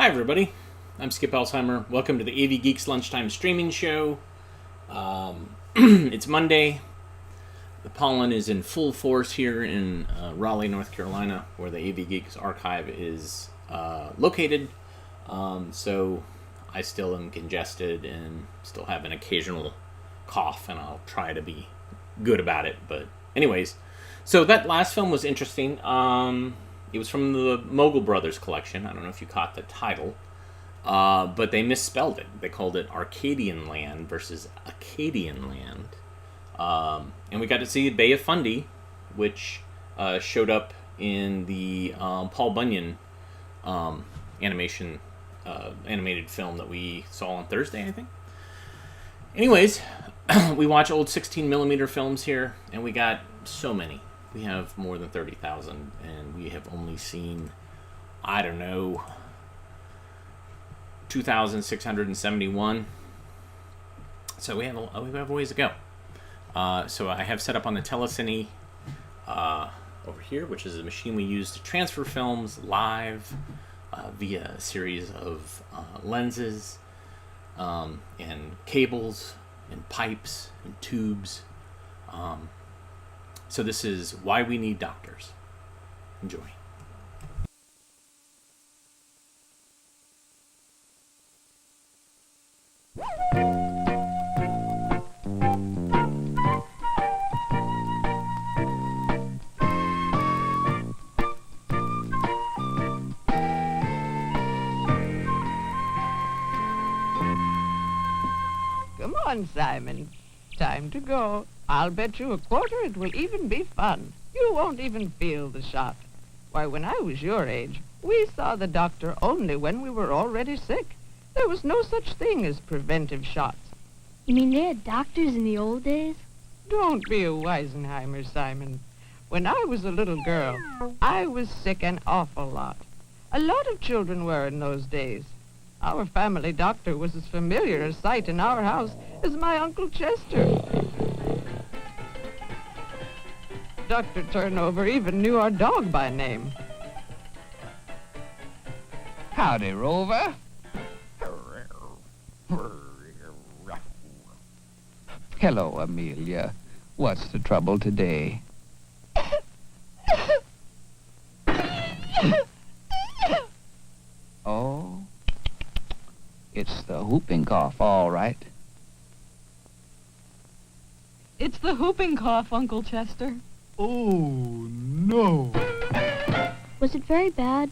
Hi everybody, I'm Skip Alzheimer. Welcome to the AV Geeks Lunchtime streaming show. It's Monday. The pollen is in full force here in Raleigh, North Carolina, where the AV Geeks archive is located. So I still am congested and still have an occasional cough, and I'll try to be good about it. But anyways, so that last film was interesting. It was from the Mogul Brothers collection. I don't know if you caught the title, but they misspelled it. They called it Arcadian Land versus Acadian Land. And we got to see Bay of Fundy, which showed up in the Paul Bunyan animated film that we saw on Thursday, I think. Anyways, we watch old 16mm films here, and we got so many. We have more than 30,000, and we have only seen, I don't know, 2,671. So we have a ways to go. So I have set up on the Telecine over here, which is a machine we use to transfer films live via a series of lenses and cables and pipes and tubes. So this is Why We Need Doctors. Enjoy. Come on, Simon. Time to go. I'll bet you a quarter it will even be fun. You won't even feel the shot. Why, when I was your age, we saw the doctor only when we were already sick. There was no such thing as preventive shots. You mean they had doctors in the old days? Don't be a Weisenheimer, Simon. When I was a little girl, I was sick an awful lot. A lot of children were in those days. Our family doctor was as familiar a sight in our house as my Uncle Chester. Dr. Turnover even knew our dog by name. Howdy, Rover. Hello, Amelia. What's the trouble today? Oh, it's the whooping cough, all right. It's the whooping cough, Uncle Chester. Oh, no. Was it very bad?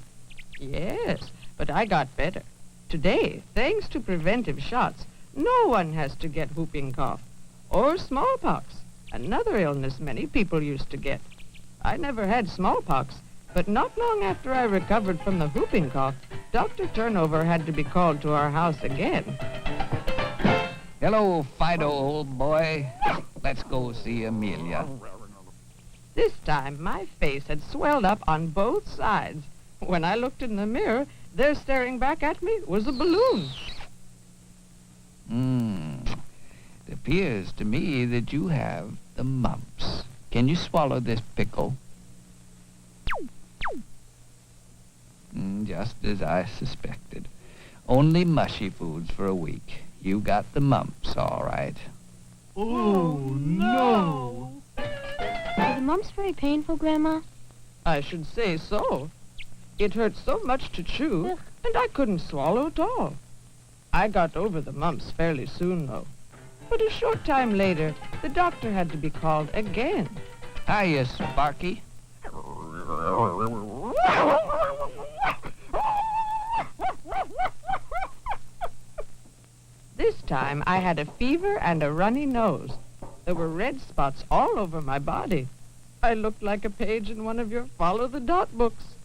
Yes, but I got better. Today, thanks to preventive shots, no one has to get whooping cough. Or smallpox, another illness many people used to get. I never had smallpox, but not long after I recovered from the whooping cough, Dr. Turnover had to be called to our house again. Hello, Fido, old boy. Let's go see Amelia. This time, my face had swelled up on both sides. When I looked in the mirror, there staring back at me was a balloon. It appears to me that you have the mumps. Can you swallow this pickle? Just as I suspected. Only mushy foods for a week. You got the mumps, all right. Oh, no. Are the mumps very painful, Grandma? I should say so. It hurt so much to chew, and I couldn't swallow at all. I got over the mumps fairly soon, though. But a short time later, the doctor had to be called again. Hiya, Sparky. This time, I had a fever and a runny nose. There were red spots all over my body. I looked like a page in one of your follow-the-dot books.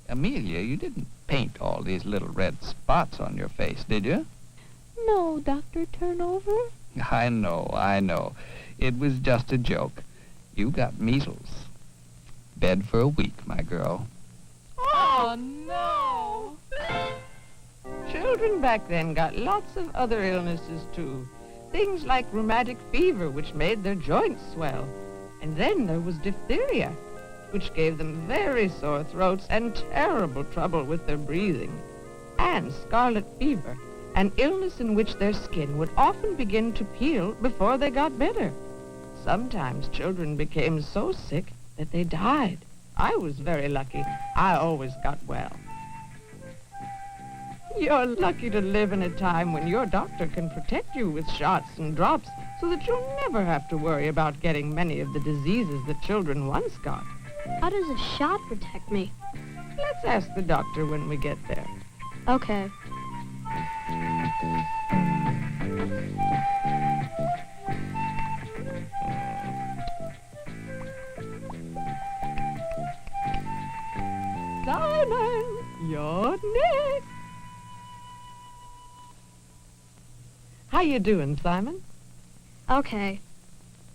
Amelia, you didn't paint all these little red spots on your face, did you? No, Dr. Turnover. I know. It was just a joke. You got measles. Bed for a week, my girl. Oh, no! Children back then got lots of other illnesses, too. Things like rheumatic fever, which made their joints swell. And then there was diphtheria, which gave them very sore throats and terrible trouble with their breathing. and scarlet fever, an illness in which their skin would often begin to peel before they got better. Sometimes children became so sick that they died. I was very lucky. I always got well. You're lucky to live in a time when your doctor can protect you with shots and drops so that you'll never have to worry about getting many of the diseases that children once got. How does a shot protect me? Let's ask the doctor when we get there. Okay. Simon, you're next. How you doing, Simon? Okay.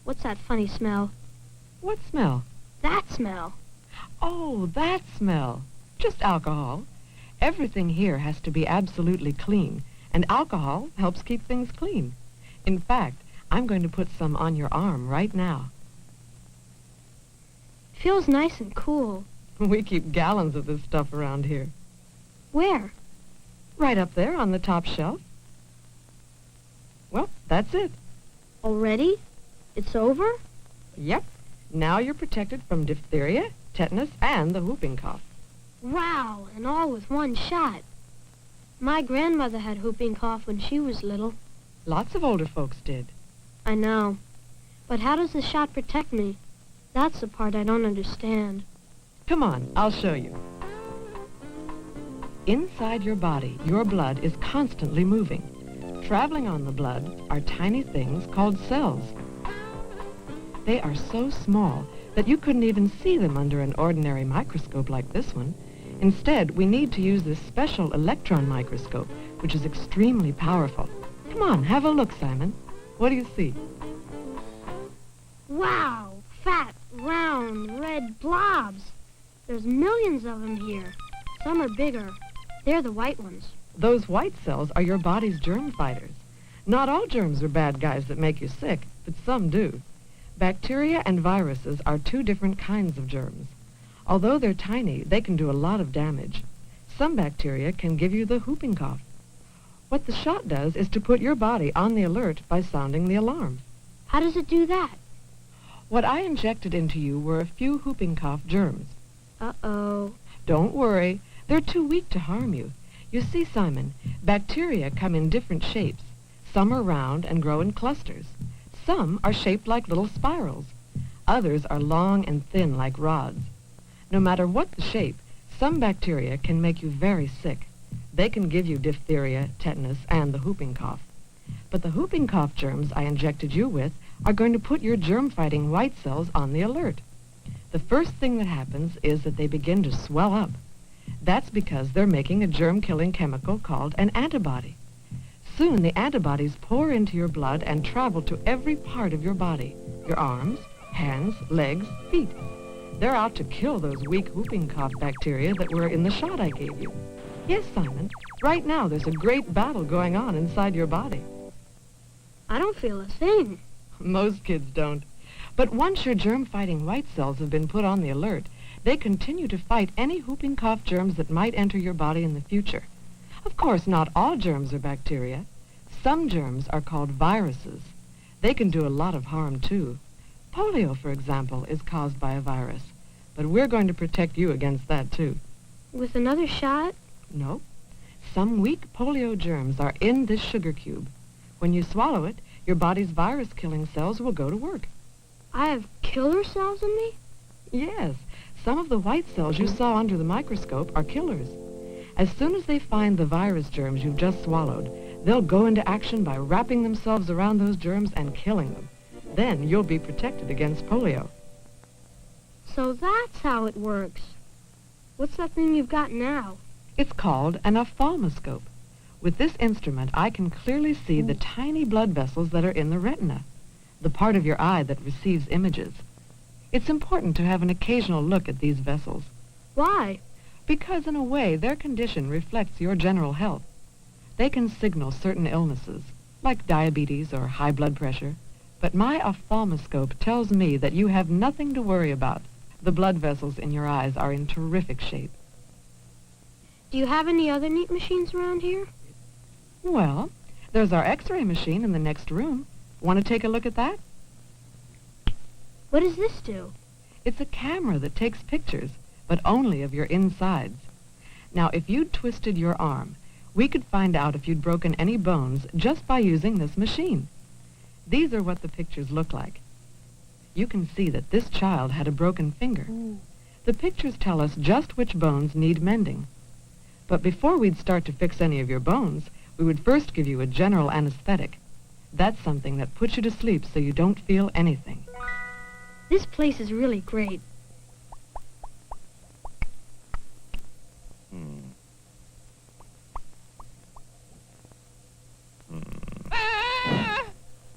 What's that funny smell? What smell? That smell. Oh, that smell. Just alcohol. Everything here has to be absolutely clean, and alcohol helps keep things clean. In fact, I'm going to put some on your arm right now. Feels nice and cool. We keep gallons of this stuff around here. Where? Right up there on the top shelf. Well, that's it. Already? It's over? Yep. Now you're protected from diphtheria, tetanus, and the whooping cough. Wow, and all with one shot. My grandmother had whooping cough when she was little. Lots of older folks did. I know. But how does the shot protect me? That's the part I don't understand. Come on, I'll show you. Inside your body, your blood is constantly moving. Traveling on the blood are tiny things called cells. They are so small that you couldn't even see them under an ordinary microscope like this one. Instead, we need to use this special electron microscope, which is extremely powerful. Come on, have a look, Simon. What do you see? Wow, fat, round, red blobs. There's millions of them here. Some are bigger. They're the white ones. Those white cells are your body's germ fighters. Not all germs are bad guys that make you sick, but some do. Bacteria and viruses are two different kinds of germs. Although they're tiny, they can do a lot of damage. Some bacteria can give you the whooping cough. What the shot does is to put your body on the alert by sounding the alarm. How does it do that? What I injected into you were a few whooping cough germs. Uh-oh. Don't worry. They're too weak to harm you. You see, Simon, bacteria come in different shapes. Some are round and grow in clusters. Some are shaped like little spirals. Others are long and thin like rods. No matter what the shape, some bacteria can make you very sick. They can give you diphtheria, tetanus, and the whooping cough. But the whooping cough germs I injected you with are going to put your germ-fighting white cells on the alert. The first thing that happens is that they begin to swell up. That's because they're making a germ-killing chemical called an antibody. Soon the antibodies pour into your blood and travel to every part of your body, your arms, hands, legs, feet. They're out to kill those weak whooping cough bacteria that were in the shot I gave you. Yes, Simon, right now there's a great battle going on inside your body. I don't feel a thing. Most kids don't. But once your germ-fighting white cells have been put on the alert, they continue to fight any whooping cough germs that might enter your body in the future. Of course, not all germs are bacteria. Some germs are called viruses. They can do a lot of harm, too. Polio, for example, is caused by a virus. But we're going to protect you against that, too. With another shot? No. Some weak polio germs are in this sugar cube. When you swallow it, your body's virus-killing cells will go to work. I have killer cells in me? Yes. Some of the white cells you saw under the microscope are killers. As soon as they find the virus germs you've just swallowed, they'll go into action by wrapping themselves around those germs and killing them. Then you'll be protected against polio. So that's how it works. What's that thing you've got now? It's called an ophthalmoscope. With this instrument, I can clearly see the tiny blood vessels that are in the retina, the part of your eye that receives images. It's important to have an occasional look at these vessels. Why? Because, in a way, their condition reflects your general health. They can signal certain illnesses, like diabetes or high blood pressure. But my ophthalmoscope tells me that you have nothing to worry about. The blood vessels in your eyes are in terrific shape. Do you have any other neat machines around here? Well, there's our X-ray machine in the next room. Want to take a look at that? What does this do? It's a camera that takes pictures, but only of your insides. Now, if you'd twisted your arm, we could find out if you'd broken any bones just by using this machine. These are what the pictures look like. You can see that this child had a broken finger. The pictures tell us just which bones need mending. But before we'd start to fix any of your bones, we would first give you a general anesthetic. That's something that puts you to sleep so you don't feel anything. This place is really great.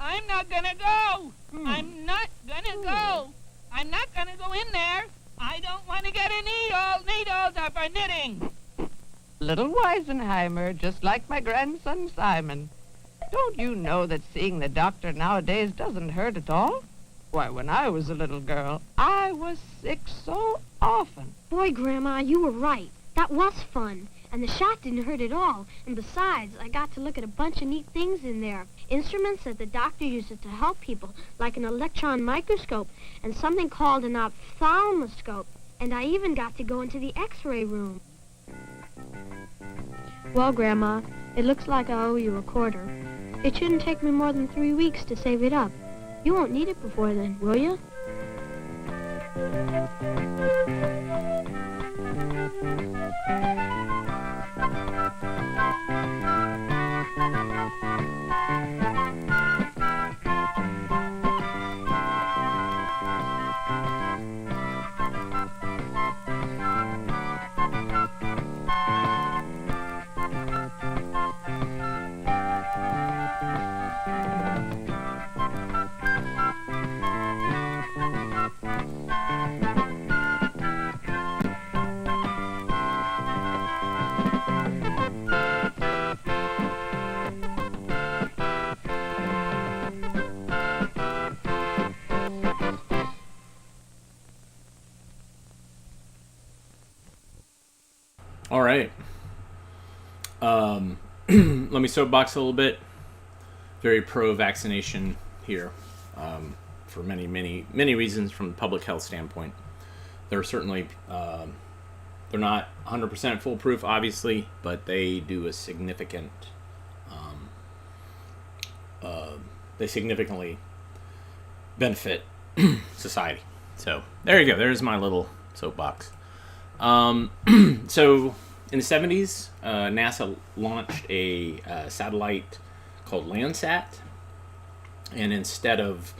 I'm not gonna go. I'm not gonna go. I'm not gonna go in there. I don't want to get a needle. Needles are for knitting. Little Weisenheimer, just like my grandson Simon. Don't you know that seeing the doctor nowadays doesn't hurt at all? Why, when I was a little girl, I was sick so often. Boy, Grandma, you were right. That was fun. And the shot didn't hurt at all. And besides, I got to look at a bunch of neat things in there. Instruments that the doctor uses to help people, like an electron microscope and something called an ophthalmoscope. And I even got to go into the X-ray room. Well, Grandma, it looks like I owe you a quarter. It shouldn't take me more than 3 weeks to save it up. You won't need it before then, will you? All right. Let me soapbox a little bit. Very pro-vaccination here, for many, many, many reasons from a public health standpoint. They're certainly, they're not 100% foolproof, obviously, but they do a significant, they significantly benefit society. So there you go. There's my little soapbox. So in the 70s, NASA launched a satellite called Landsat, and instead of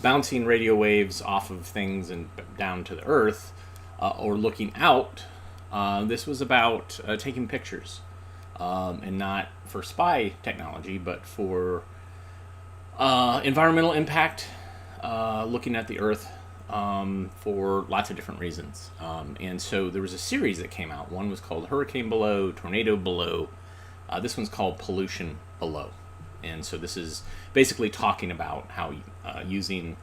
bouncing radio waves off of things and down to the Earth, or looking out, this was about taking pictures, and not for spy technology, but for environmental impact, looking at the Earth, for lots of different reasons. And so there was a series that came out. One was called Hurricane Below, Tornado Below. This one's called Pollution Below. And so this is basically talking about how using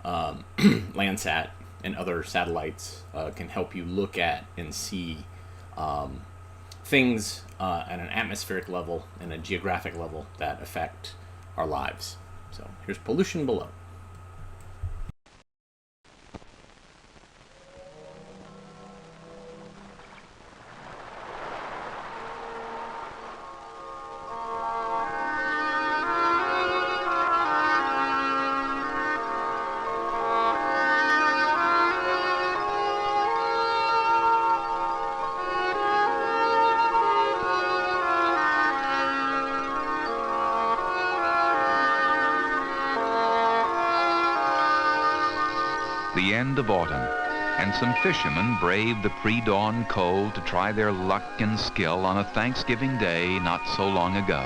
Landsat and other satellites can help you look at and see things at an atmospheric level and a geographic level that affect our lives. So here's Pollution Below. The end of autumn, and some fishermen braved the pre-dawn cold to try their luck and skill on a Thanksgiving day not so long ago.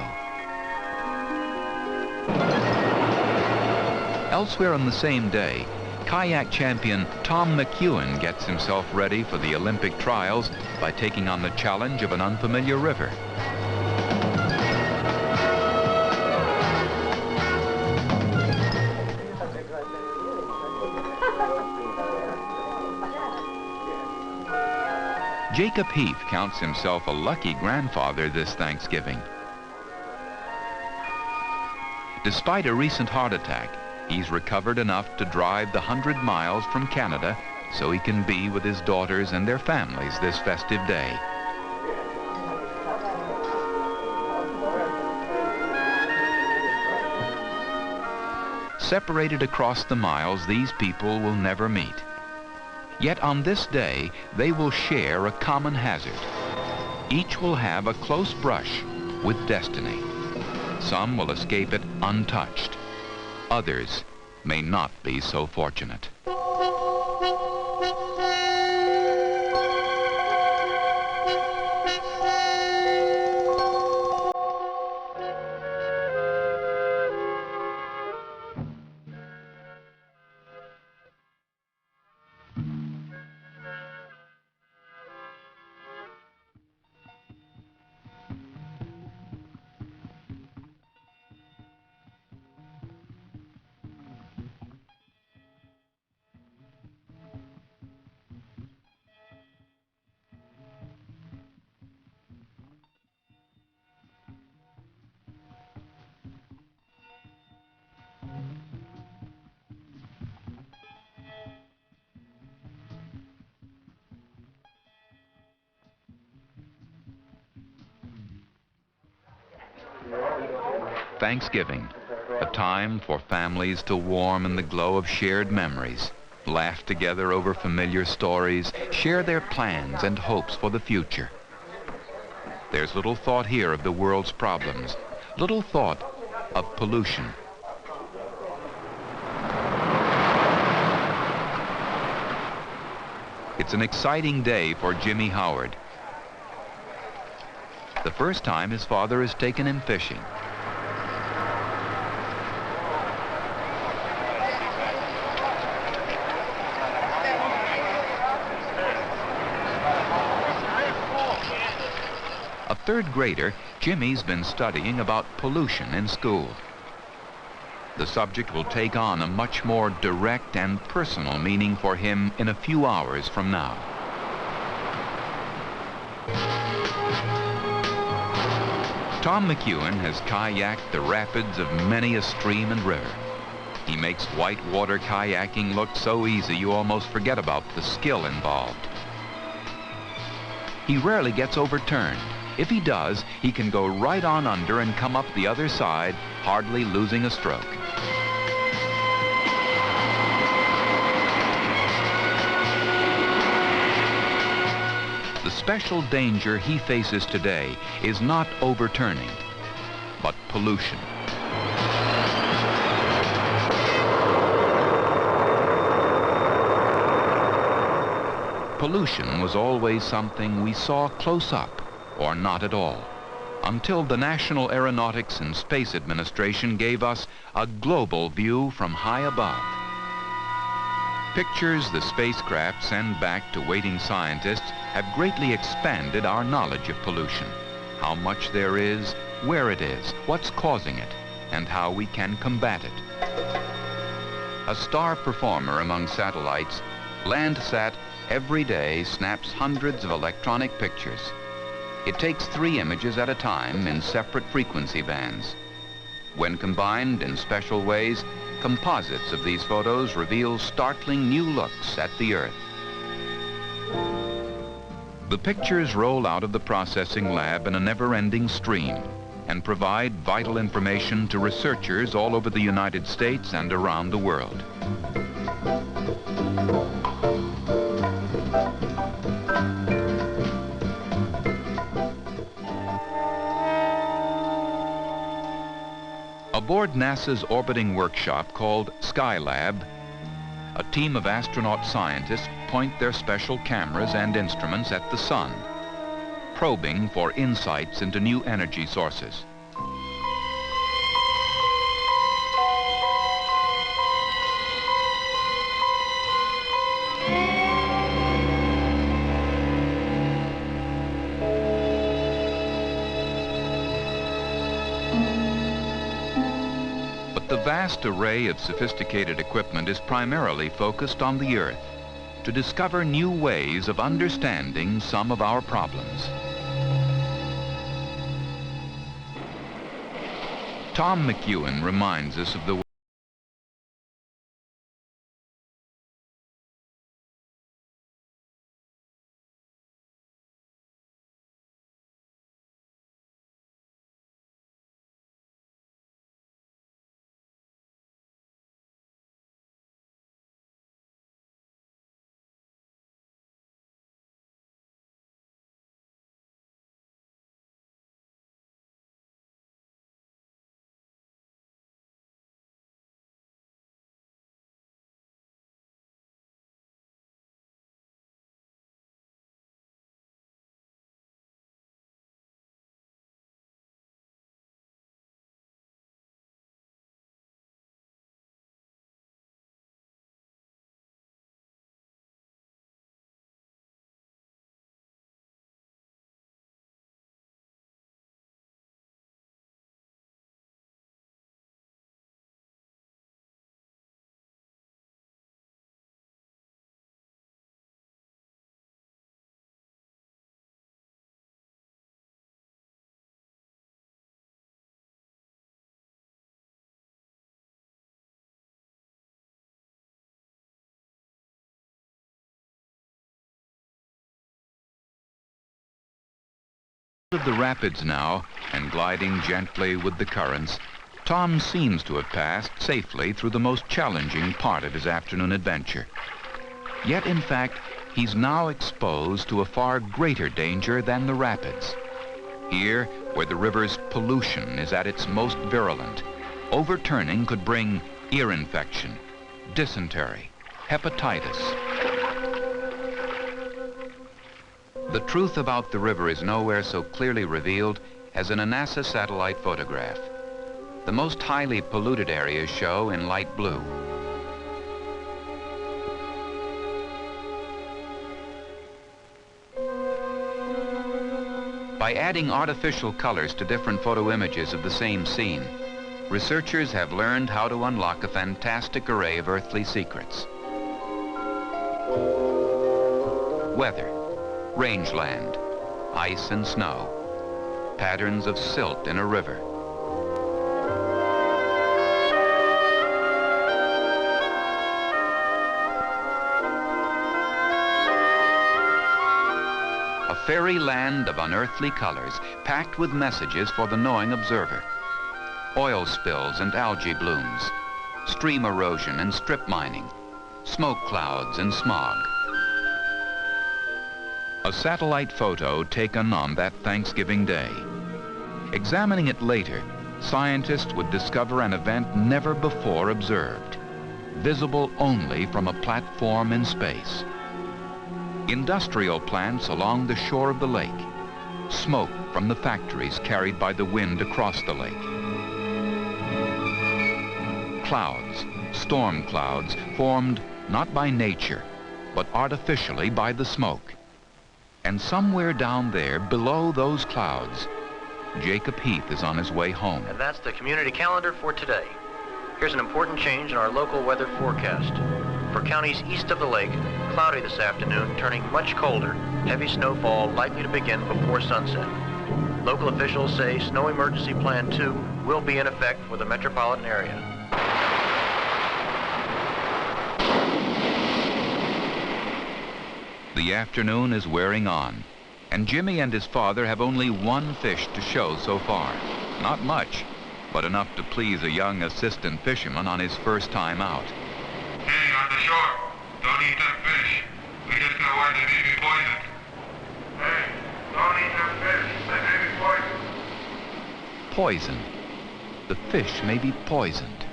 Elsewhere on the same day, kayak champion Tom McEwen gets himself ready for the Olympic trials by taking on the challenge of an unfamiliar river. Jacob Heath counts himself a lucky grandfather this Thanksgiving. Despite a recent heart attack, he's recovered enough to drive the 100 miles from Canada so he can be with his daughters and their families this festive day. Separated across the miles, these people will never meet. Yet on this day, they will share a common hazard. Each will have a close brush with destiny. Some will escape it untouched. Others may not be so fortunate. Thanksgiving, a time for families to warm in the glow of shared memories, laugh together over familiar stories, share their plans and hopes for the future. There's little thought here of the world's problems, little thought of pollution. It's an exciting day for Jimmy Howard. The first time his father has taken him fishing. A third grader, Jimmy's been studying about pollution in school. The subject will take on a much more direct and personal meaning for him in a few hours from now. Tom McEwen has kayaked the rapids of many a stream and river. He makes whitewater kayaking look so easy you almost forget about the skill involved. He rarely gets overturned. If he does, he can go right on under and come up the other side, hardly losing a stroke. The special danger he faces today is not overturning, but pollution. Pollution was always something we saw close up, or not at all, until the National Aeronautics and Space Administration gave us a global view from high above. Pictures the spacecraft send back to waiting scientists have greatly expanded our knowledge of pollution, how much there is, where it is, what's causing it, and how we can combat it. A star performer among satellites, Landsat every day snaps hundreds of electronic pictures. It takes 3 images at a time in separate frequency bands. When combined in special ways, composites of these photos reveal startling new looks at the Earth. The pictures roll out of the processing lab in a never-ending stream and provide vital information to researchers all over the United States and around the world. Aboard NASA's orbiting workshop called Skylab, a team of astronaut scientists point their special cameras and instruments at the sun, probing for insights into new energy sources. The vast array of sophisticated equipment is primarily focused on the Earth. to discover new ways of understanding some of our problems. Tom McEwen reminds us of the of the rapids now, and gliding gently with the currents, Tom seems to have passed safely through the most challenging part of his afternoon adventure. Yet, in fact, he's now exposed to a far greater danger than the rapids. Here, where the river's pollution is at its most virulent, overturning could bring ear infection, dysentery, hepatitis. The truth about the river is nowhere so clearly revealed as in a NASA satellite photograph. The most highly polluted areas show in light blue. By adding artificial colors to different photo images of the same scene, researchers have learned how to unlock a fantastic array of earthly secrets. Weather, rangeland, ice and snow, patterns of silt in a river. A fairy land of unearthly colors, packed with messages for the knowing observer. Oil spills and algae blooms, stream erosion and strip mining, smoke clouds and smog. A satellite photo taken on that Thanksgiving Day. Examining it later, scientists would discover an event never before observed, visible only from a platform in space. Industrial plants along the shore of the lake, smoke from the factories carried by the wind across the lake. Clouds, storm clouds, formed not by nature, but artificially by the smoke. And somewhere down there, below those clouds, Jacob Heath is on his way home. And that's the community calendar for today. Here's an important change in our local weather forecast. For counties east of the lake, cloudy this afternoon, turning much colder. Heavy snowfall likely to begin before sunset. Local officials say Snow Emergency Plan 2 will be in effect for the metropolitan area. The afternoon is wearing on, and Jimmy and his father have only one fish to show so far. Not much, but enough to please a young assistant fisherman on his first time out. Hey, on the shore, don't eat that fish. We just got word they may be poisoned. Hey, don't eat that fish. They may be poisoned. Poisoned. The fish may be poisoned.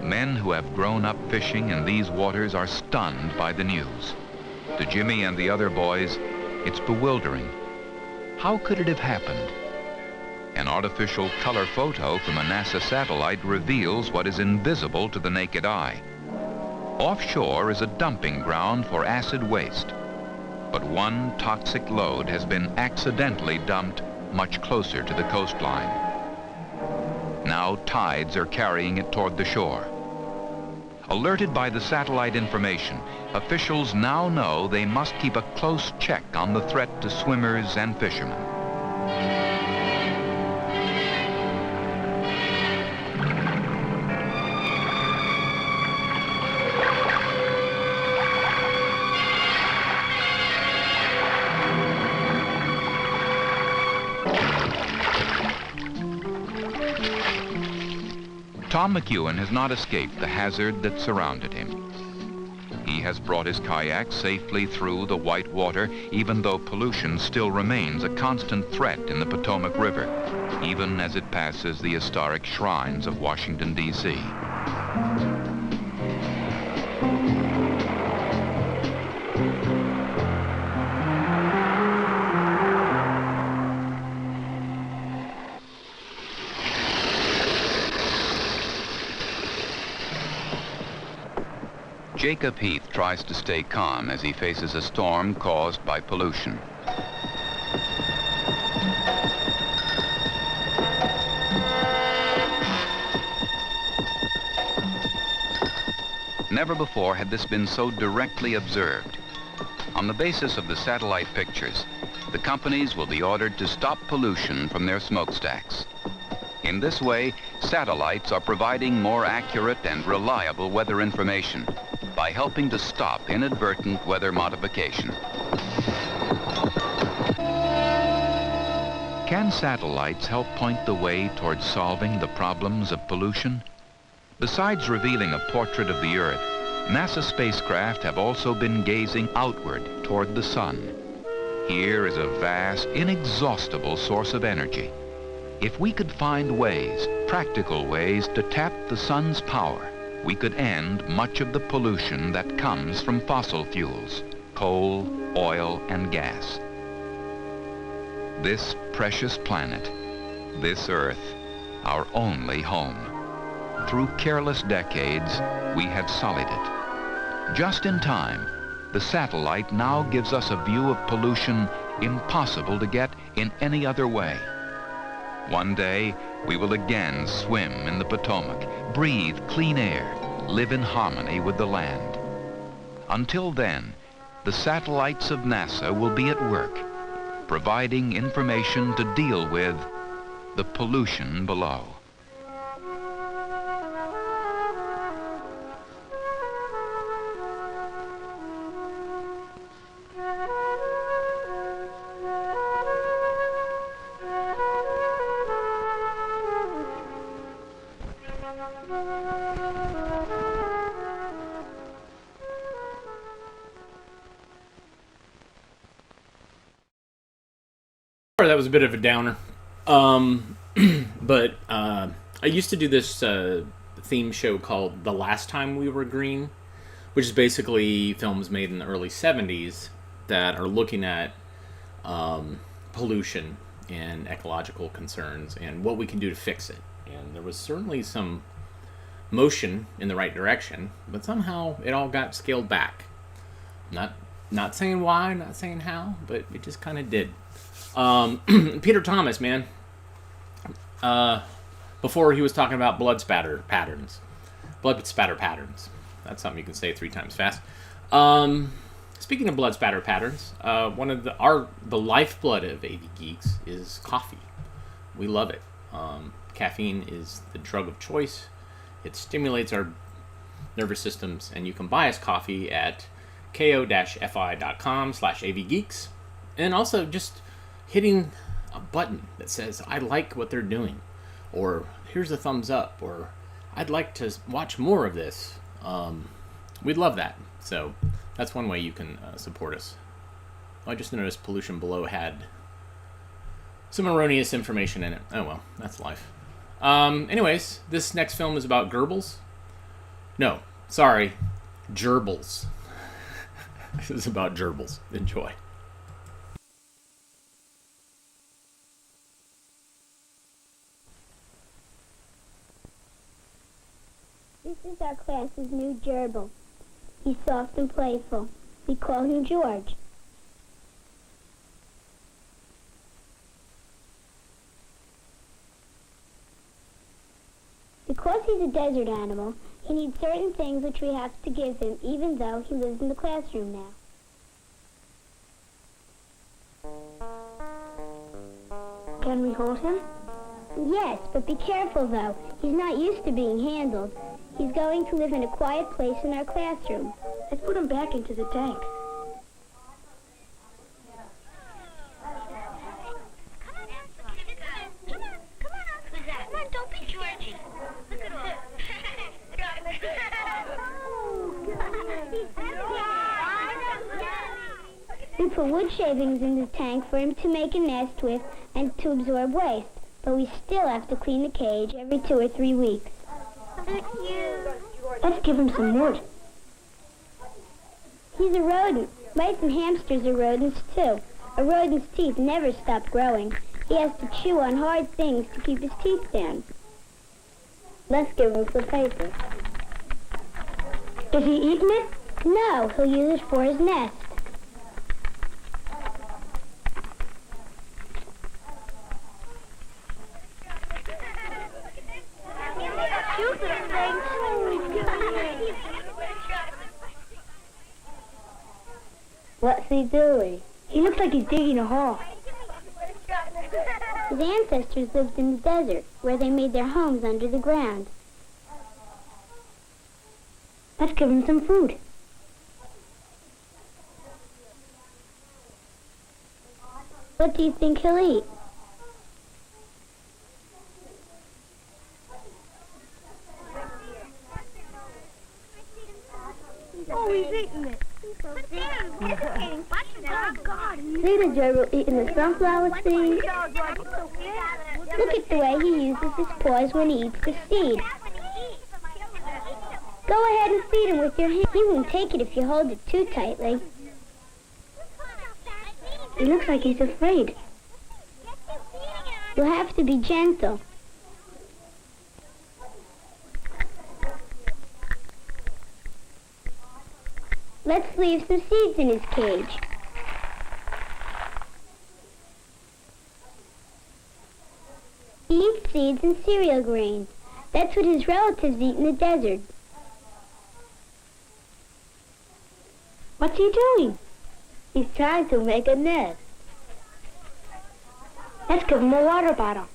Men who have grown up fishing in these waters are stunned by the news. To Jimmy and the other boys, it's bewildering. How could it have happened? An artificial color photo from a NASA satellite reveals what is invisible to the naked eye. Offshore is a dumping ground for acid waste, but one toxic load has been accidentally dumped much closer to the coastline. Now tides are carrying it toward the shore. Alerted by the satellite information, officials now know they must keep a close check on the threat to swimmers and fishermen. Tom McEwen has not escaped the hazard that surrounded him. He has brought his kayak safely through the white water, even though pollution still remains a constant threat in the Potomac River, even as it passes the historic shrines of Washington, D.C. Jacob Heath tries to stay calm as he faces a storm caused by pollution. Never before had this been so directly observed. On the basis of the satellite pictures, the companies will be ordered to stop pollution from their smokestacks. In this way, satellites are providing more accurate and reliable weather information by helping to stop inadvertent weather modification. Can satellites help point the way towards solving the problems of pollution? Besides revealing a portrait of the Earth, NASA spacecraft have also been gazing outward toward the sun. Here is a vast, inexhaustible source of energy. If we could find ways, practical ways, to tap the sun's power, we could end much of the pollution that comes from fossil fuels, coal, oil, and gas. This precious planet, this Earth, our only home. Through careless decades, we have sullied it. Just in time, the satellite now gives us a view of pollution impossible to get in any other way. One day, we will again swim in the Potomac, breathe clean air, live in harmony with the land. Until then, the satellites of NASA will be at work, providing information to deal with the pollution below. That was a bit of a downer. But I used to do this theme show called The Last Time We Were Green, which is basically films made in the early 70s that are looking at pollution and ecological concerns and what we can do to fix it. And there was certainly some motion in the right direction, but somehow it all got scaled back. Not saying why, not saying how, but it just kind of did. Peter Thomas, man. Before he was talking about blood spatter patterns. Blood spatter patterns. That's something you can say 3 times fast. Speaking of blood spatter patterns, one of the lifeblood of AV Geeks is coffee. We love it. Caffeine is the drug of choice. It stimulates our nervous systems, and you can buy us coffee at ko-fi.com/avgeeks, and also just hitting a button that says, I like what they're doing, or here's a thumbs up, or I'd like to watch more of this. We'd love that. So that's one way you can support us. I just noticed Pollution Below had some erroneous information in it. Oh well, that's life. Anyways, this next film is about gerbils. No, sorry, gerbils. This is about gerbils. Enjoy. This is our class's new gerbil. He's soft and playful. We call him George. Because he's a desert animal, he needs certain things which we have to give him, even though he lives in the classroom now. Can we hold him? Yes, but be careful, though. He's not used to being handled. He's going to live in a quiet place in our classroom. Let's put him back into the tank. Come on, don't be Georgie. Look at all. We put wood shavings in the tank for him to make a nest with and to absorb waste, but we still have to clean the cage every 2 or 3 weeks. Let's give him some wood. He's a rodent. Mice and hamsters are rodents, too. A rodent's teeth never stop growing. He has to chew on hard things to keep his teeth down. Let's give him some paper. Is he eating it? No, he'll use it for his nest. What's he doing? He looks like he's digging a hole. His ancestors lived in the desert, where they made their homes under the ground. Let's give him some food. What do you think he'll eat? Oh, he's eating it. See the gerbil eating the sunflower seed? Look at the way he uses his paws when he eats the seed. Go ahead and feed him with your hand. He won't take it if you hold it too tightly. He looks like he's afraid. You'll have to be gentle. Let's leave some seeds in his cage. He eats seeds and cereal grains. That's what his relatives eat in the desert. What's he doing? He's trying to make a nest. Let's give him a water bottle.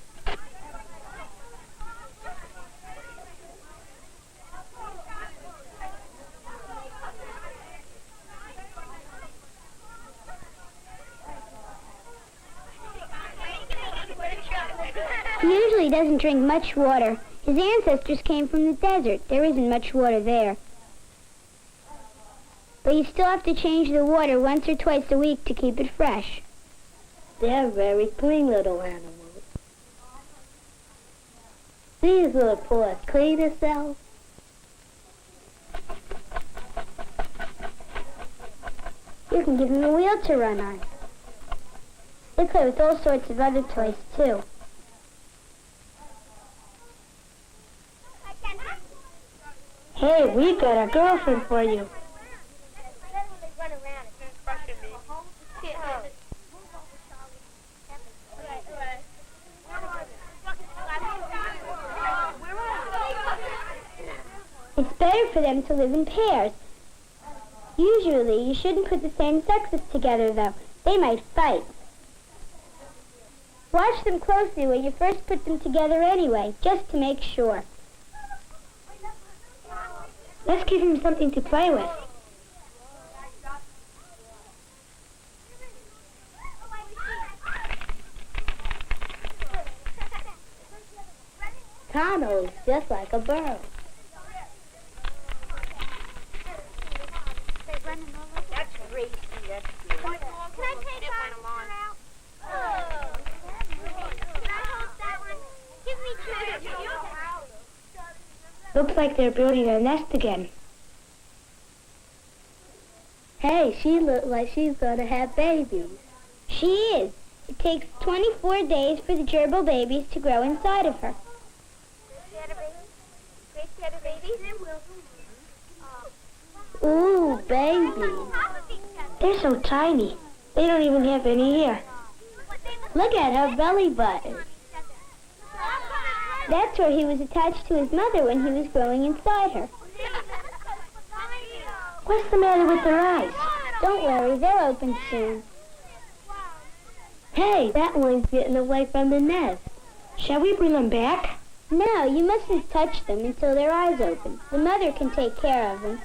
He usually doesn't drink much water. His ancestors came from the desert. There isn't much water there. But you still have to change the water once or twice a week to keep it fresh. They're very clean little animals. These little paws clean themselves. You can give him a wheel to run on. They play with all sorts of other toys, too. Hey, we got a girlfriend for you. It's better for them to live in pairs. Usually, you shouldn't put the same sexes together, though. They might fight. Watch them closely when you first put them together anyway, just to make sure. Let's give him something to play with. Tano is just like a bird. That's great. That's good. Can I take that one out? Oh. Can I hold that one? Give me two. Looks like they're building a nest again. Hey, she looks like she's going to have babies. She is. It takes 24 days for the gerbil babies to grow inside of her. Ooh, baby. They're so tiny. They don't even have any hair. Look at her belly button. That's where he was attached to his mother when he was growing inside her. What's the matter with their eyes? Don't worry, they'll open soon. Hey, that one's getting away from the nest. Shall we bring them back? No, you mustn't touch them until their eyes open. The mother can take care of them.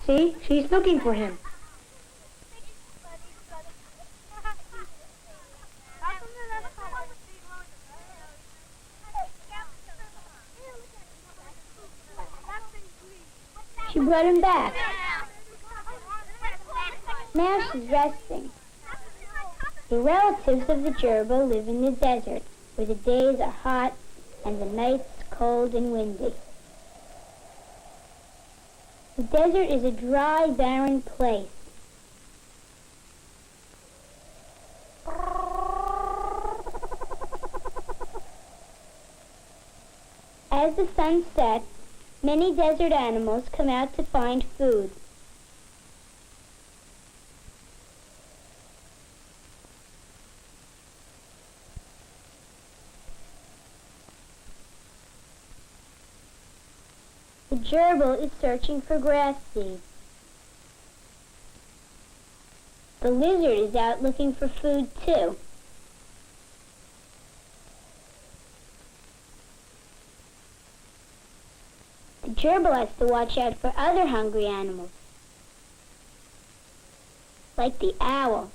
See, she's looking for him. She brought him back. Now she's resting. The relatives of the gerbil live in the desert, where the days are hot and the nights cold and windy. The desert is a dry, barren place. As the sun sets, many desert animals come out to find food. The gerbil is searching for grass seeds. The lizard is out looking for food too. The gerbil has to watch out for other hungry animals, like the owl.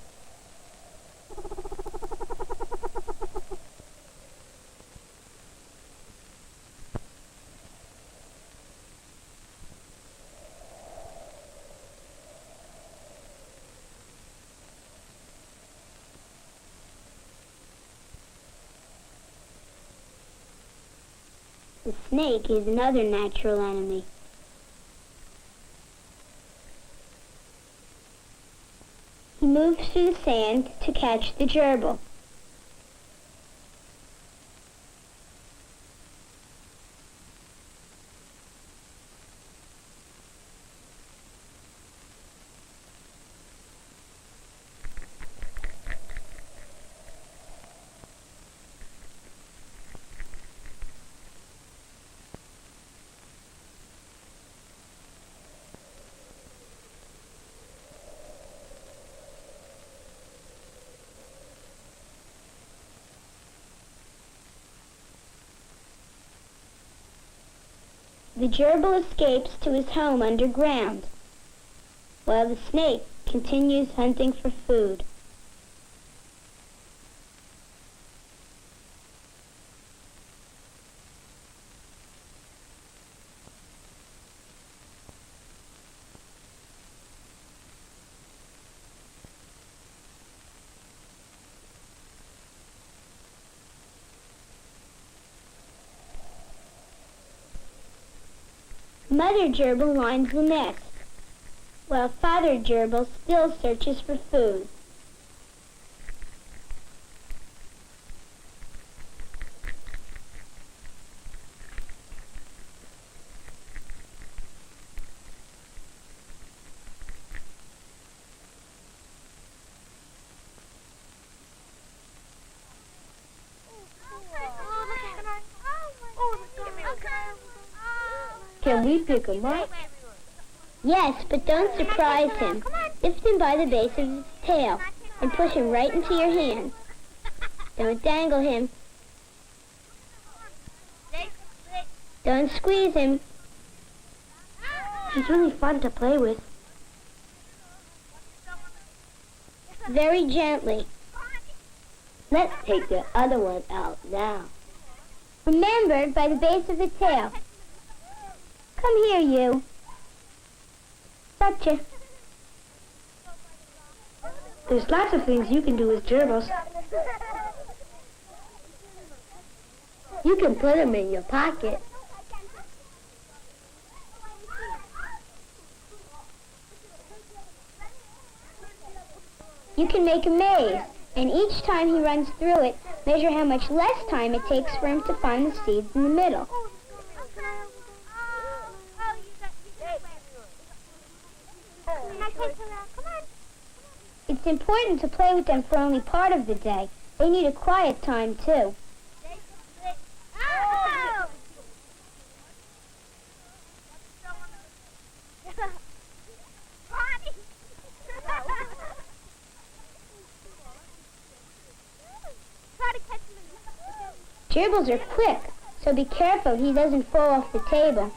The snake is another natural enemy. He moves through the sand to catch the gerbil. The gerbil escapes to his home underground, while the snake continues hunting for food. Mother gerbil lines the nest, while father gerbil still searches for food. Can we pick him up? Yes, but don't surprise him. Lift him by the base of his tail and push him right into your hand. Don't dangle him. Don't squeeze him. He's really fun to play with. Very gently. Let's take the other one out now. Remember, by the base of the tail. Come here, you. Gotcha. There's lots of things you can do with gerbils. You can put them in your pocket. You can make a maze, and each time he runs through it, measure how much less time it takes for him to find the seeds in the middle. It's important to play with them for only part of the day, They need a quiet time, too. Gerbils are quick, so be careful he doesn't fall off the table.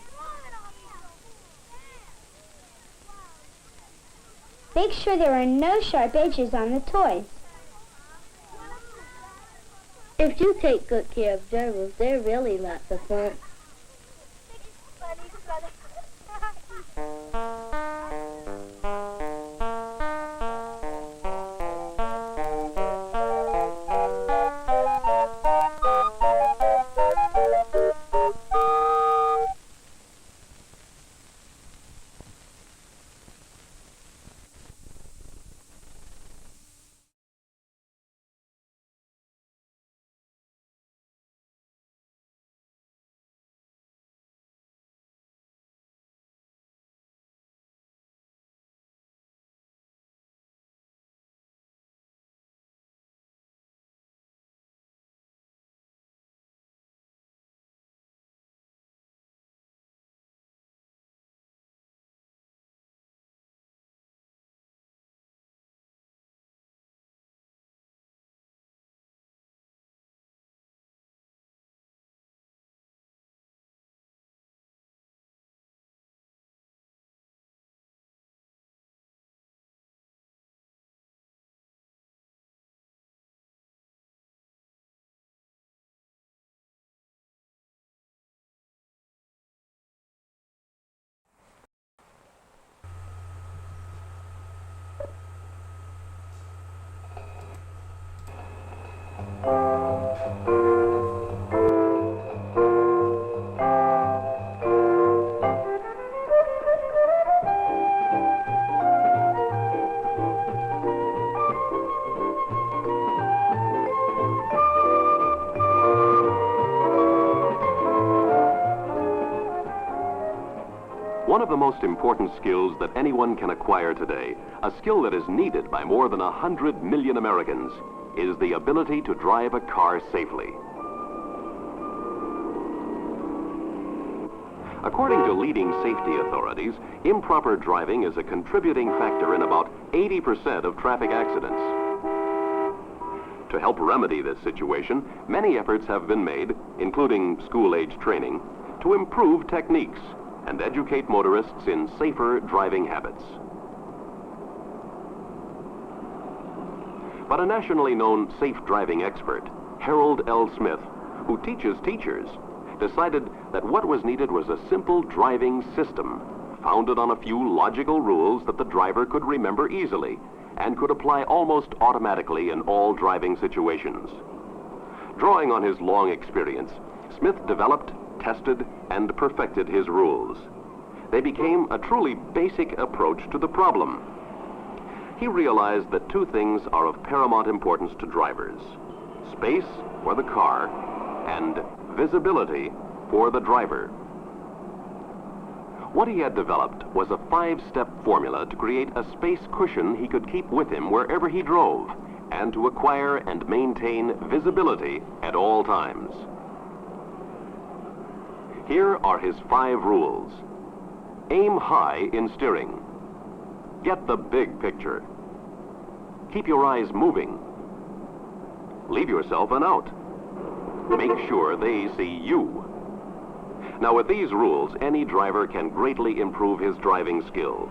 Make sure there are no sharp edges on the toys. If you take good care of gerbils, they're really lots of fun. One of the most important skills that anyone can acquire today, a skill that is needed by more than 100 million Americans, is the ability to drive a car safely. According to leading safety authorities, improper driving is a contributing factor in about 80% of traffic accidents. To help remedy this situation, many efforts have been made, including school-age training, to improve techniques and educate motorists in safer driving habits. But a nationally known safe driving expert, Harold L. Smith, who teaches teachers, decided that what was needed was a simple driving system founded on a few logical rules that the driver could remember easily and could apply almost automatically in all driving situations. Drawing on his long experience, Smith developed, tested, and perfected his rules. They became a truly basic approach to the problem. He realized that two things are of paramount importance to drivers: space for the car and visibility for the driver. What he had developed was a 5-step formula to create a space cushion he could keep with him wherever he drove and to acquire and maintain visibility at all times. Here are his 5 rules. Aim high in steering. Get the big picture. Keep your eyes moving. Leave yourself an out. Make sure they see you. Now, with these rules, any driver can greatly improve his driving skill.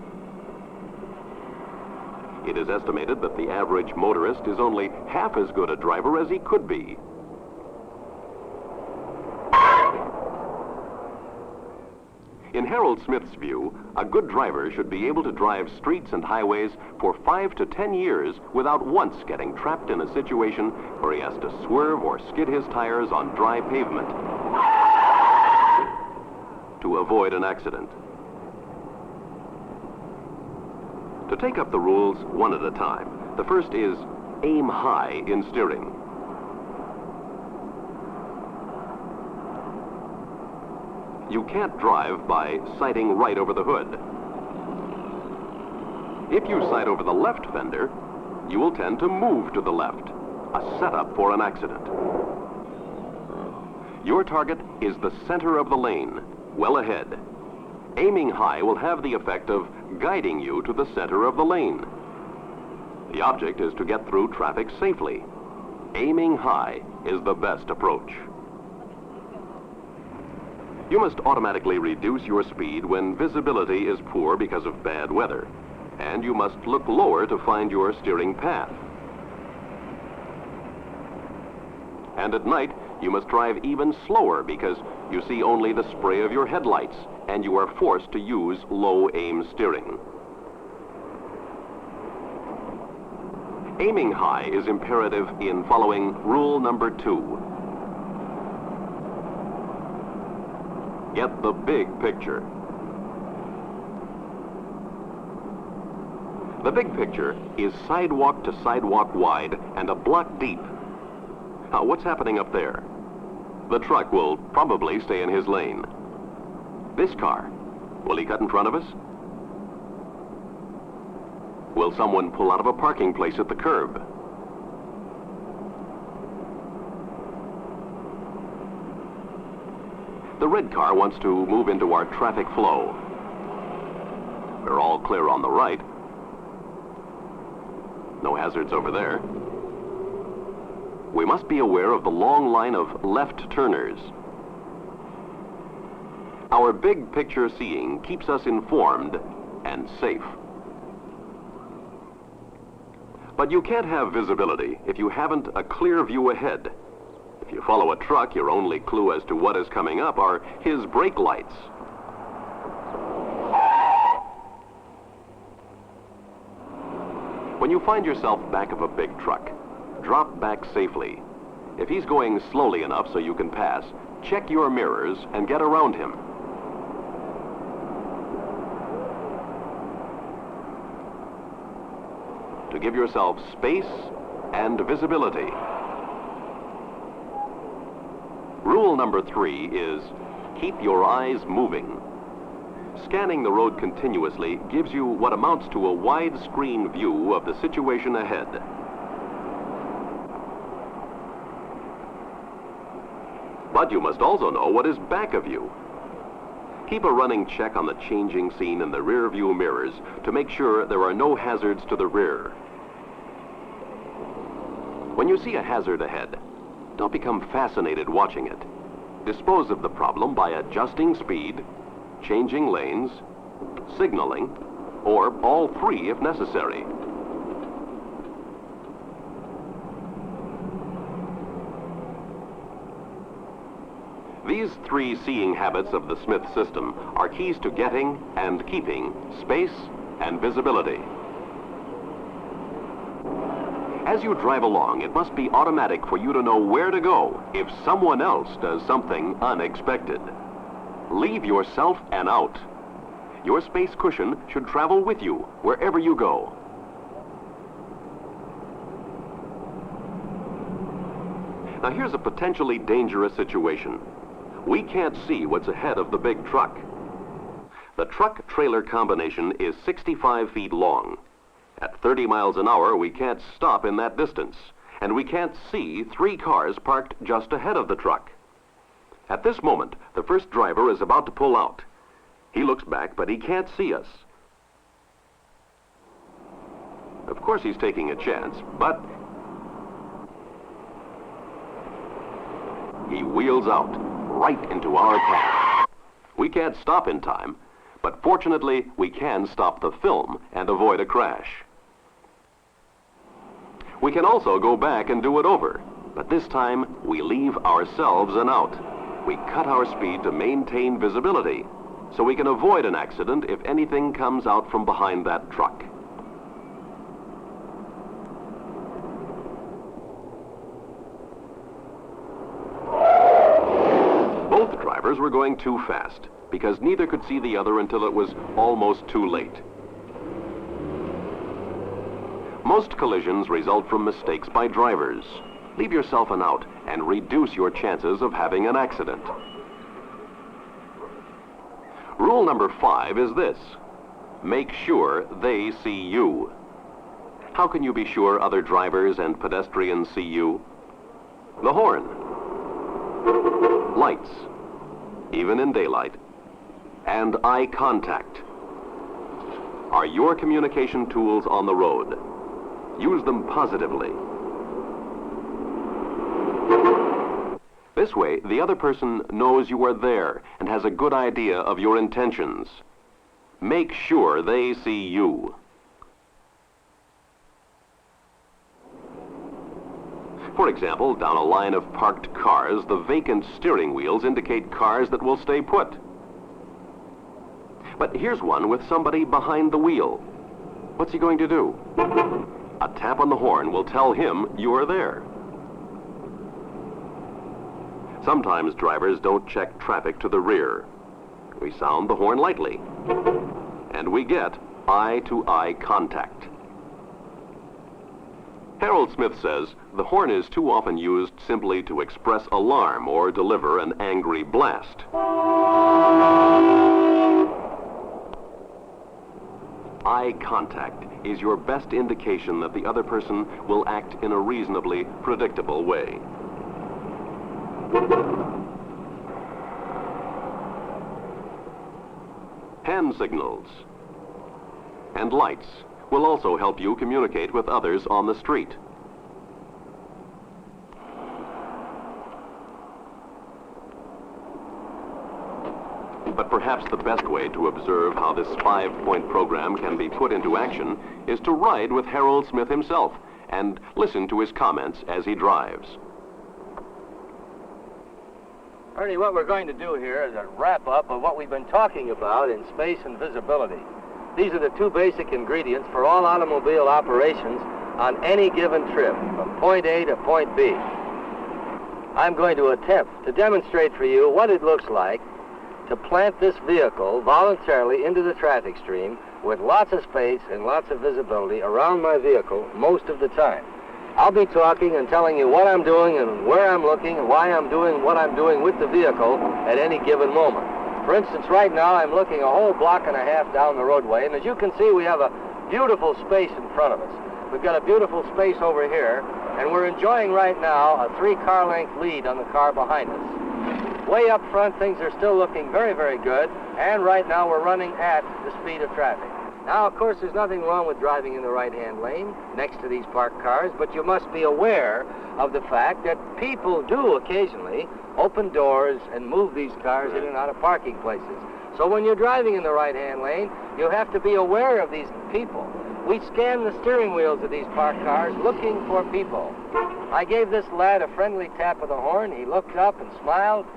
It is estimated that the average motorist is only half as good a driver as he could be. In Harold Smith's view, a good driver should be able to drive streets and highways for 5 to 10 years without once getting trapped in a situation where he has to swerve or skid his tires on dry pavement to avoid an accident. To take up the rules one at a time, the first is aim high in steering. You can't drive by sighting right over the hood. If you sight over the left fender, you will tend to move to the left, a setup for an accident. Your target is the center of the lane, well ahead. Aiming high will have the effect of guiding you to the center of the lane. The object is to get through traffic safely. Aiming high is the best approach. You must automatically reduce your speed when visibility is poor because of bad weather, and you must look lower to find your steering path. And at night, you must drive even slower because you see only the spray of your headlights, and you are forced to use low aim steering. Aiming high is imperative in following rule number 2. Get the big picture. The big picture is sidewalk to sidewalk wide and a block deep. Now, what's happening up there? The truck will probably stay in his lane. This car, will he cut in front of us? Will someone pull out of a parking place at the curb? The red car wants to move into our traffic flow. We're all clear on the right. No hazards over there. We must be aware of the long line of left turners. Our big picture seeing keeps us informed and safe. But you can't have visibility if you haven't a clear view ahead. If you follow a truck, your only clue as to what is coming up are his brake lights. When you find yourself back of a big truck, drop back safely. If he's going slowly enough so you can pass, check your mirrors and get around him. To give yourself space and visibility. Rule number 3 is keep your eyes moving. Scanning the road continuously gives you what amounts to a widescreen view of the situation ahead. But you must also know what is back of you. Keep a running check on the changing scene in the rear view mirrors to make sure there are no hazards to the rear. When you see a hazard ahead, don't become fascinated watching it. Dispose of the problem by adjusting speed, changing lanes, signaling, or all three if necessary. These 3 seeing habits of the Smith system are keys to getting and keeping space and visibility. As you drive along, it must be automatic for you to know where to go if someone else does something unexpected. Leave yourself an out. Your space cushion should travel with you wherever you go. Now here's a potentially dangerous situation. We can't see what's ahead of the big truck. The truck-trailer combination is 65 feet long. At 30 miles an hour, we can't stop in that distance, and we can't see 3 cars parked just ahead of the truck. At this moment, the first driver is about to pull out. He looks back, but he can't see us. Of course, he's taking a chance, but he wheels out right into our path. We can't stop in time, but fortunately, we can stop the film and avoid a crash. We can also go back and do it over, but this time we leave ourselves an out. We cut our speed to maintain visibility, so we can avoid an accident if anything comes out from behind that truck. Both drivers were going too fast, because neither could see the other until it was almost too late. Most collisions result from mistakes by drivers. Leave yourself an out and reduce your chances of having an accident. Rule number 5 is this: make sure they see you. How can you be sure other drivers and pedestrians see you? The horn. Lights, even in daylight. And eye contact are your communication tools on the road. Use them positively. This way, the other person knows you are there and has a good idea of your intentions. Make sure they see you. For example, down a line of parked cars, the vacant steering wheels indicate cars that will stay put. But here's one with somebody behind the wheel. What's he going to do? A tap on the horn will tell him you are there. Sometimes drivers don't check traffic to the rear. We sound the horn lightly, and we get eye-to-eye contact. Harold Smith says the horn is too often used simply to express alarm or deliver an angry blast. Eye contact is your best indication that the other person will act in a reasonably predictable way. Hand signals and lights will also help you communicate with others on the street. But perhaps the best way to observe how this 5-point program can be put into action is to ride with Harold Smith himself and listen to his comments as he drives. Ernie, what we're going to do here is a wrap-up of what we've been talking about in space and visibility. These are the two basic ingredients for all automobile operations on any given trip, from point A to point B. I'm going to attempt to demonstrate for you what it looks like to plant this vehicle voluntarily into the traffic stream with lots of space and lots of visibility around my vehicle most of the time. I'll be talking and telling you what I'm doing and where I'm looking and why I'm doing what I'm doing with the vehicle at any given moment. For instance, right now I'm looking a whole block and a half down the roadway, and as you can see, we have a beautiful space in front of us. We've got a beautiful space over here, and we're enjoying right now a 3-car length lead on the car behind us. Way up front, things are still looking very, very good, and right now we're running at the speed of traffic. Now, of course, there's nothing wrong with driving in the right-hand lane next to these parked cars, but you must be aware of the fact that people do occasionally open doors and move these cars in and out of parking places. So when you're driving in the right-hand lane, you have to be aware of these people. We scan the steering wheels of these parked cars looking for people. I gave this lad a friendly tap of the horn. He looked up and smiled.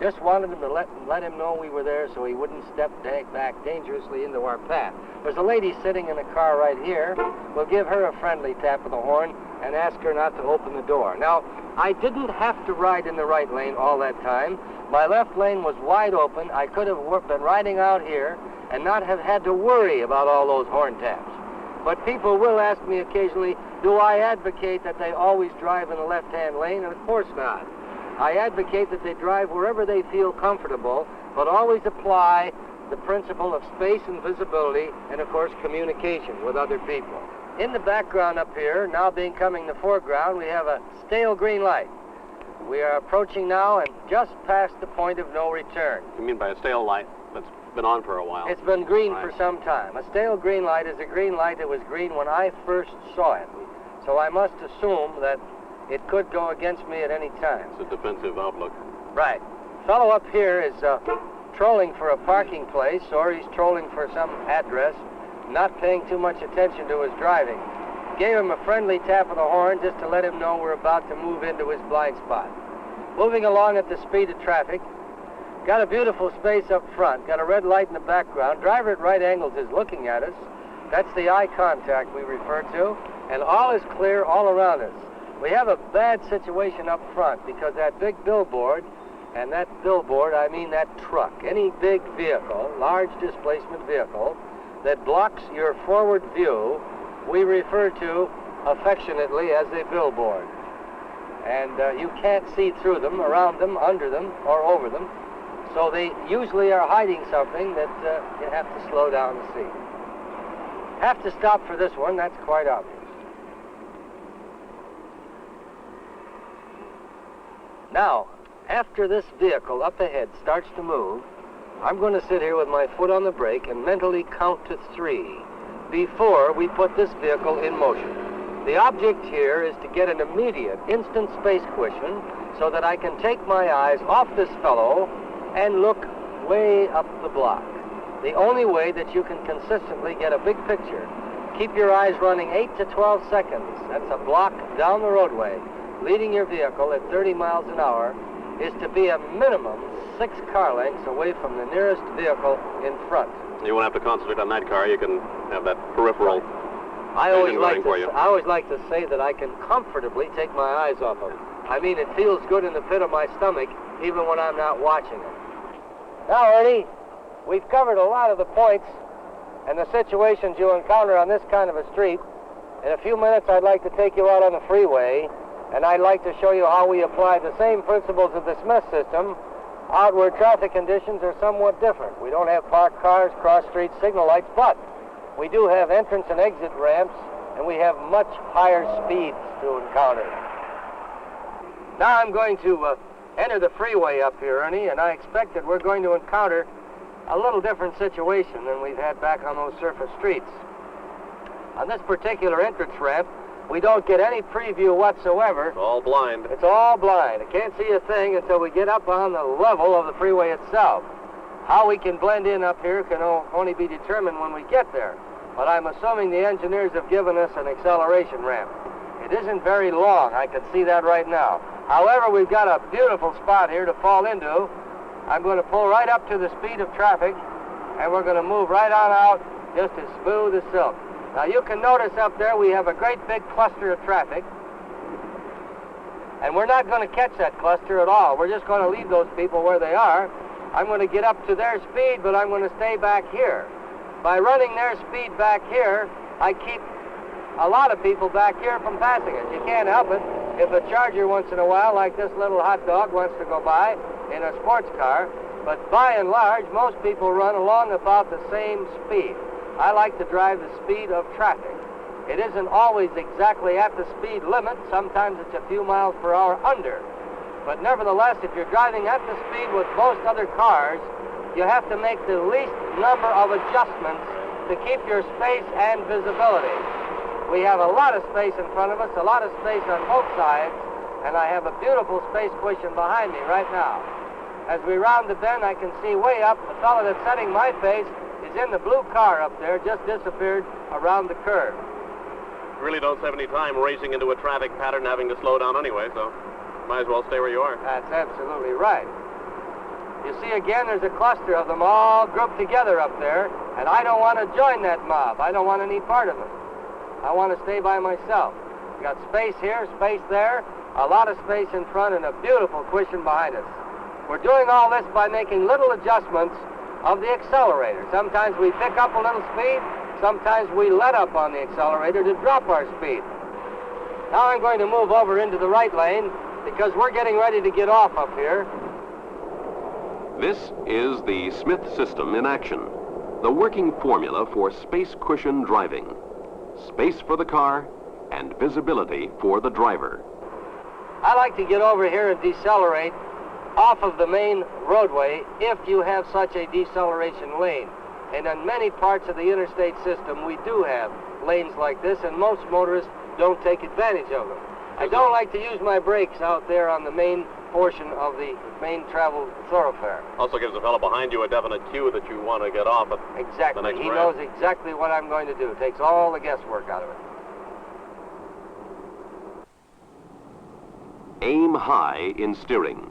Just wanted him to let him know we were there so he wouldn't step back dangerously into our path. There's a lady sitting in a car right here. We'll give her a friendly tap of the horn and ask her not to open the door. Now, I didn't have to ride in the right lane all that time. My left lane was wide open. I could have been riding out here and not have had to worry about all those horn taps. But people will ask me occasionally, do I advocate that they always drive in the left-hand lane? And of course not. I advocate that they drive wherever they feel comfortable, but always apply the principle of space and visibility and, of course, communication with other people. In the background up here, now becoming the foreground, we have a stale green light. We are approaching now and just past the point of no return. You mean by a stale light that's been on for a while? It's been green for some time. A stale green light is a green light that was green when I first saw it. So I must assume that it could go against me at any time. It's a defensive outlook. Right. Fellow up here is trolling for a parking place, or he's trolling for some address, not paying too much attention to his driving. Gave him a friendly tap of the horn just to let him know we're about to move into his blind spot. Moving along at the speed of traffic. Got a beautiful space up front. Got a red light in the background. Driver at right angles is looking at us. That's the eye contact we refer to. And all is clear all around us. We have a bad situation up front because that big billboard, and that billboard, I mean that truck, any big vehicle, large displacement vehicle, that blocks your forward view, we refer to affectionately as a billboard. And you can't see through them, around them, under them, or over them. So they usually are hiding something that you have to slow down to see. Have to stop for this one, that's quite obvious. Now, after this vehicle up ahead starts to move, I'm going to sit here with my foot on the brake and mentally count to 3 before we put this vehicle in motion. The object here is to get an immediate, instant space cushion so that I can take my eyes off this fellow and look way up the block. The only way that you can consistently get a big picture. Keep your eyes running 8 to 12 seconds. That's a block down the roadway. Leading your vehicle at 30 miles an hour is to be a minimum 6 car lengths away from the nearest vehicle in front. You won't have to concentrate on that car. You can have that peripheral I always running for you. like to say that I can comfortably take my eyes off of it. I mean, it feels good in the pit of my stomach, even when I'm not watching it. Now, Ernie, we've covered a lot of the points and the situations you encounter on this kind of a street. In a few minutes, I'd like to take you out on the freeway, and I'd like to show you how we apply the same principles of the Smith system out where traffic conditions are somewhat different. We don't have parked cars, cross-street signal lights, but we do have entrance and exit ramps, and we have much higher speeds to encounter. Now I'm going to enter the freeway up here, Ernie, and I expect that we're going to encounter a little different situation than we've had back on those surface streets. On this particular entrance ramp, we don't get any preview whatsoever. It's all blind. It's all blind. I can't see a thing until we get up on the level of the freeway itself. How we can blend in up here can only be determined when we get there. But I'm assuming the engineers have given us an acceleration ramp. It isn't very long. I can see that right now. However, we've got a beautiful spot here to fall into. I'm going to pull right up to the speed of traffic, and we're going to move right on out just as smooth as silk. Now, you can notice up there we have a great big cluster of traffic, and we're not going to catch that cluster at all. We're just going to leave those people where they are. I'm going to get up to their speed, but I'm going to stay back here. By running their speed back here, I keep a lot of people back here from passing us. You can't help it. If a Charger once in a while, like this little hot dog, wants to go by in a sports car, but by and large, most people run along about the same speed. I like to drive the speed of traffic. It isn't always exactly at the speed limit. Sometimes it's a few miles per hour under. But nevertheless, if you're driving at the speed with most other cars, you have to make the least number of adjustments to keep your space and visibility. We have a lot of space in front of us, a lot of space on both sides, and I have a beautiful space cushion behind me right now. As we round the bend, I can see way up the fellow that's setting my pace is in the blue car up there, just disappeared around the curve. You really don't have any time racing into a traffic pattern having to slow down anyway, so might as well stay where you are. That's absolutely right. You see, again, there's a cluster of them all grouped together up there, and I don't want to join that mob. I don't want any part of it. I want to stay by myself. We got space here, space there, a lot of space in front, and a beautiful cushion behind us. We're doing all this by making little adjustments of the accelerator. Sometimes we pick up a little speed, sometimes we let up on the accelerator to drop our speed. Now I'm going to move over into the right lane because we're getting ready to get off up here. This is the Smith system in action, the working formula for space cushion driving. Space for the car and visibility for the driver. I like to get over here and decelerate off of the main roadway if you have such a deceleration lane. And in many parts of the interstate system, we do have lanes like this, and most motorists don't take advantage of them. I don't like to use my brakes out there on the main portion of the main travel thoroughfare. Also gives the fellow behind you a definite cue that you want to get off at Exactly. the next He ramp. knows exactly what I'm going to do. Takes all the guesswork out of it. Aim high in steering.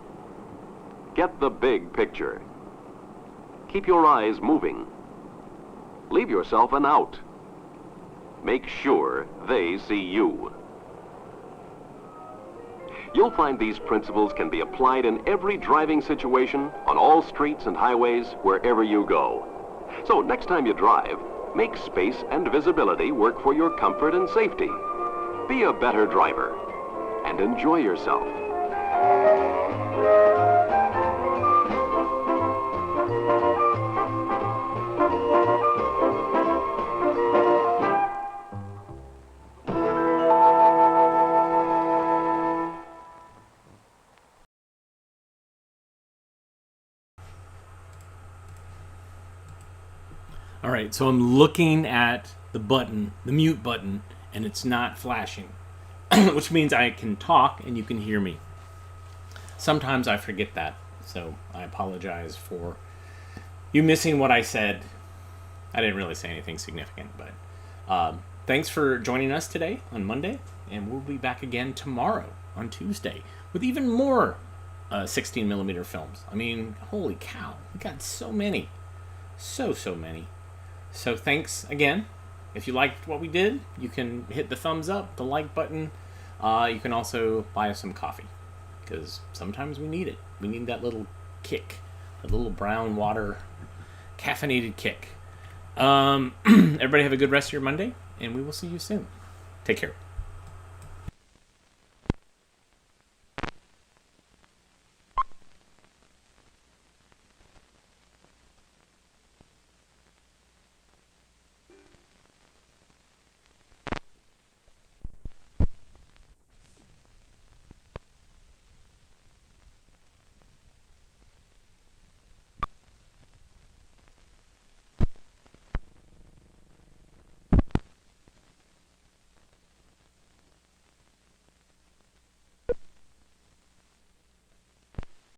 Get the big picture. Keep your eyes moving. Leave yourself an out. Make sure they see you. You'll find these principles can be applied in every driving situation, on all streets and highways, wherever you go. So next time you drive, make space and visibility work for your comfort and safety. Be a better driver and enjoy yourself. All right, so I'm looking at the button, the mute button, and it's not flashing, which means I can talk and you can hear me. Sometimes I forget that, so I apologize for you missing what I said. I didn't really say anything significant, but thanks for joining us today on Monday, and we'll be back again tomorrow on Tuesday with even more 16 millimeter films. I mean, holy cow, we got so many. So many. So thanks again. If you liked what we did, you can hit the thumbs up, the like button. You can also buy us some coffee, because sometimes we need it. We need that little kick, that little brown water caffeinated kick. Everybody have a good rest of your Monday, and we will see you soon. Take care.